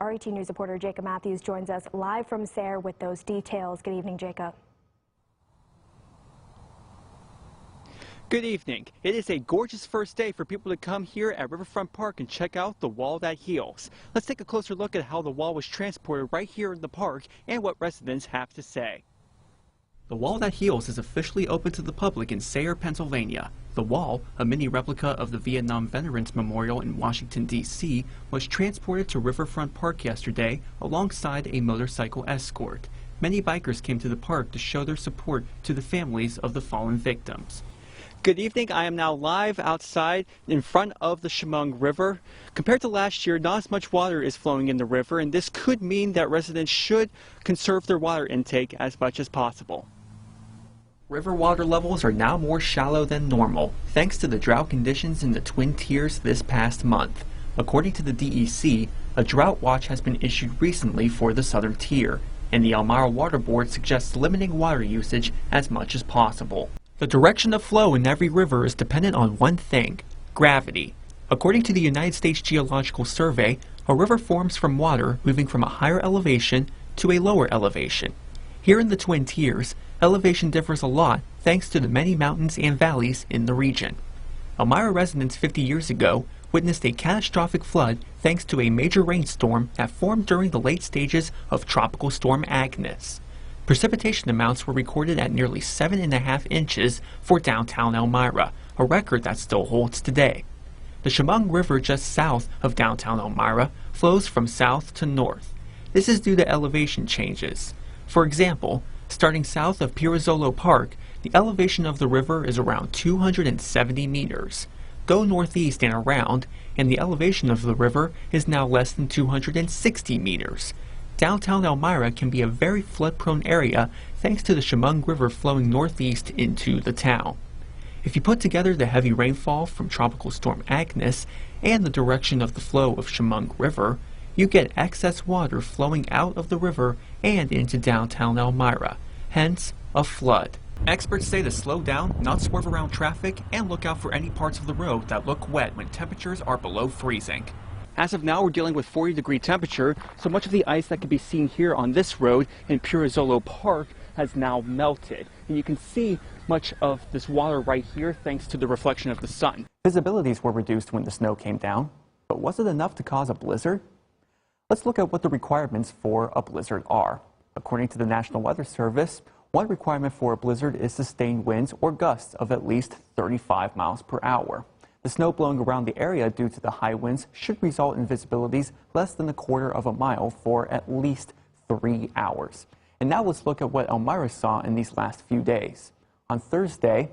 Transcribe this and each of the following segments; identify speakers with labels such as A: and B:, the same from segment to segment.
A: RET News reporter Jacob Matthews joins us live from Sayre with those details. Good evening, Jacob.
B: Good evening. It is a gorgeous first day for people to come here at Riverfront Park and check out the wall that heals. Let's take a closer look at how the wall was transported right here in the park and what residents have to say. The Wall That Heals is officially open to the public in Sayre, Pennsylvania. The wall, a mini replica of the Vietnam Veterans Memorial in Washington, D.C., was transported to Riverfront Park yesterday alongside a motorcycle escort. Many bikers came to the park to show their support to the families of the fallen victims. Good evening. I am now live outside in front of the Chemung River. Compared to last year, not as much water is flowing in the river, and this could mean that residents should conserve their water intake as much as possible. River water levels are now more shallow than normal, thanks to the drought conditions in the Twin Tiers this past month. According to the DEC, a drought watch has been issued recently for the southern tier, and the Elmira Water Board suggests limiting water usage as much as possible. The direction of flow in every river is dependent on one thing: gravity. According to the United States Geological Survey, a river forms from water moving from a higher elevation to a lower elevation. Here in the Twin Tiers, elevation differs a lot thanks to the many mountains and valleys in the region. Elmira residents 50 years ago witnessed a catastrophic flood thanks to a major rainstorm that formed during the late stages of Tropical Storm Agnes. Precipitation amounts were recorded at nearly 7.5 inches for downtown Elmira, a record that still holds today. The Chemung River just south of downtown Elmira flows from south to north. This is due to elevation changes. For example, starting south of Pirazzolo Park, the elevation of the river is around 270 meters. Go northeast and around, and the elevation of the river is now less than 260 meters. Downtown Elmira can be a very flood-prone area thanks to the Chemung River flowing northeast into the town. If you put together the heavy rainfall from Tropical Storm Agnes and the direction of the flow of Chemung River, you get excess water flowing out of the river and into downtown Elmira, hence a flood. Experts say to slow down, not swerve around traffic, and look out for any parts of the road that look wet when temperatures are below freezing. As of now, we're dealing with 40-degree temperature, so much of the ice that can be seen here on this road in Pirazzolo Park has now melted. And you can see much of this water right here thanks to the reflection of the sun. Visibilities were reduced when the snow came down, but was it enough to cause a blizzard? Let's look at what the requirements for a blizzard are. According to the National Weather Service, one requirement for a blizzard is sustained winds or gusts of at least 35 miles per hour. The snow blowing around the area due to the high winds should result in visibilities less than 1/4 of a mile for at least 3 hours. And now let's look at what Elmira saw in these last few days. On Thursday,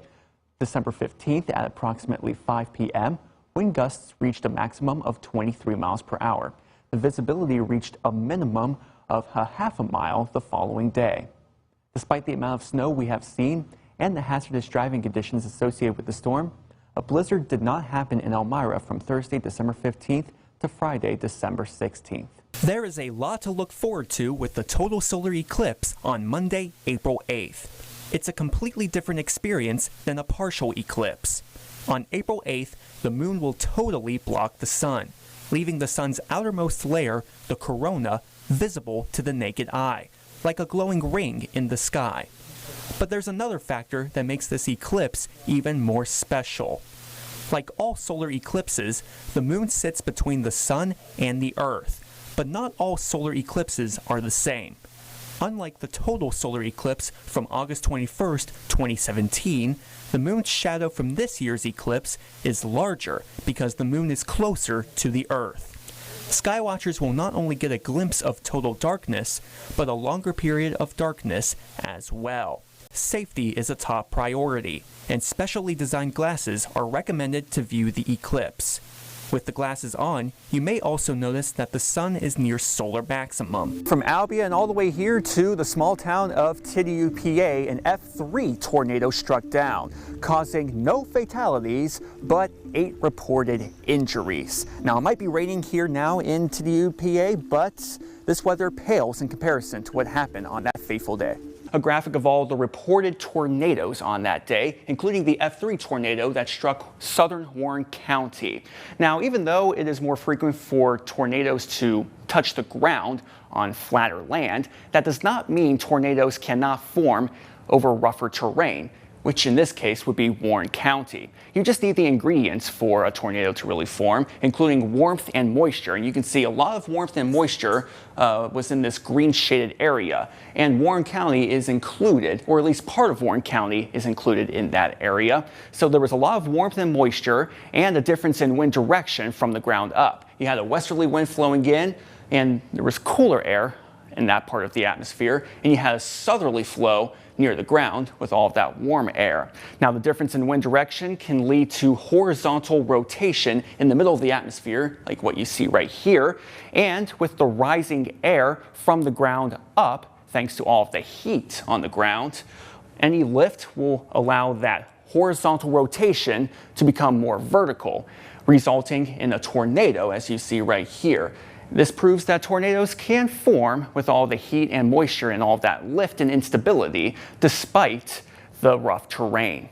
B: December 15th at approximately 5 p.m., wind gusts reached a maximum of 23 miles per hour. The visibility reached a minimum of 1/2 mile the following day. Despite the amount of snow we have seen and the hazardous driving conditions associated with the storm, a blizzard did not happen in Elmira from Thursday, December 15th to Friday, December 16th. There is a lot to look forward to with the total solar eclipse on Monday, April 8th. It's a completely different experience than a partial eclipse. On April 8th, the moon will totally block the sun, leaving the sun's outermost layer, the corona, visible to the naked eye, like a glowing ring in the sky. But there's another factor that makes this eclipse even more special. Like all solar eclipses, the moon sits between the sun and the earth, but not all solar eclipses are the same. Unlike the total solar eclipse from August 21st, 2017, the moon's shadow from this year's eclipse is larger because the moon is closer to the earth. Skywatchers will not only get a glimpse of total darkness, but a longer period of darkness as well. Safety is a top priority, and specially designed glasses are recommended to view the eclipse. With the glasses on, you may also notice that the sun is near solar maximum. From Albion all the way here to the small town of Tidiu, PA, an F3 tornado struck down, causing no fatalities, but 8 reported injuries. Now, it might be raining here now in Tidiu, PA, but this weather pales in comparison to what happened on that fateful day.
C: a graphic of all the reported tornadoes on that day, including the F3 tornado that struck southern Warren County. Now, even though it is more frequent for tornadoes to touch the ground on flatter land, that does not mean tornadoes cannot form over rougher terrain, which in this case would be Warren County. You just need the ingredients for a tornado to really form, including warmth and moisture. And you can see a lot of warmth and moisture was in this green shaded area. And Warren County is included, or at least part of Warren County is included in that area. So there was a lot of warmth and moisture and a difference in wind direction from the ground up. You had a westerly wind flowing in, and there was cooler air in that part of the atmosphere, and you had a southerly flow near the ground with all of that warm air. Now, the difference in wind direction can lead to horizontal rotation in the middle of the atmosphere, like what you see right here. And with the rising air from the ground up, thanks to all of the heat on the ground, any lift will allow that horizontal rotation to become more vertical, resulting in a tornado, as you see right here. This proves that tornadoes can form with all the heat and moisture and all that lift and instability despite the rough terrain.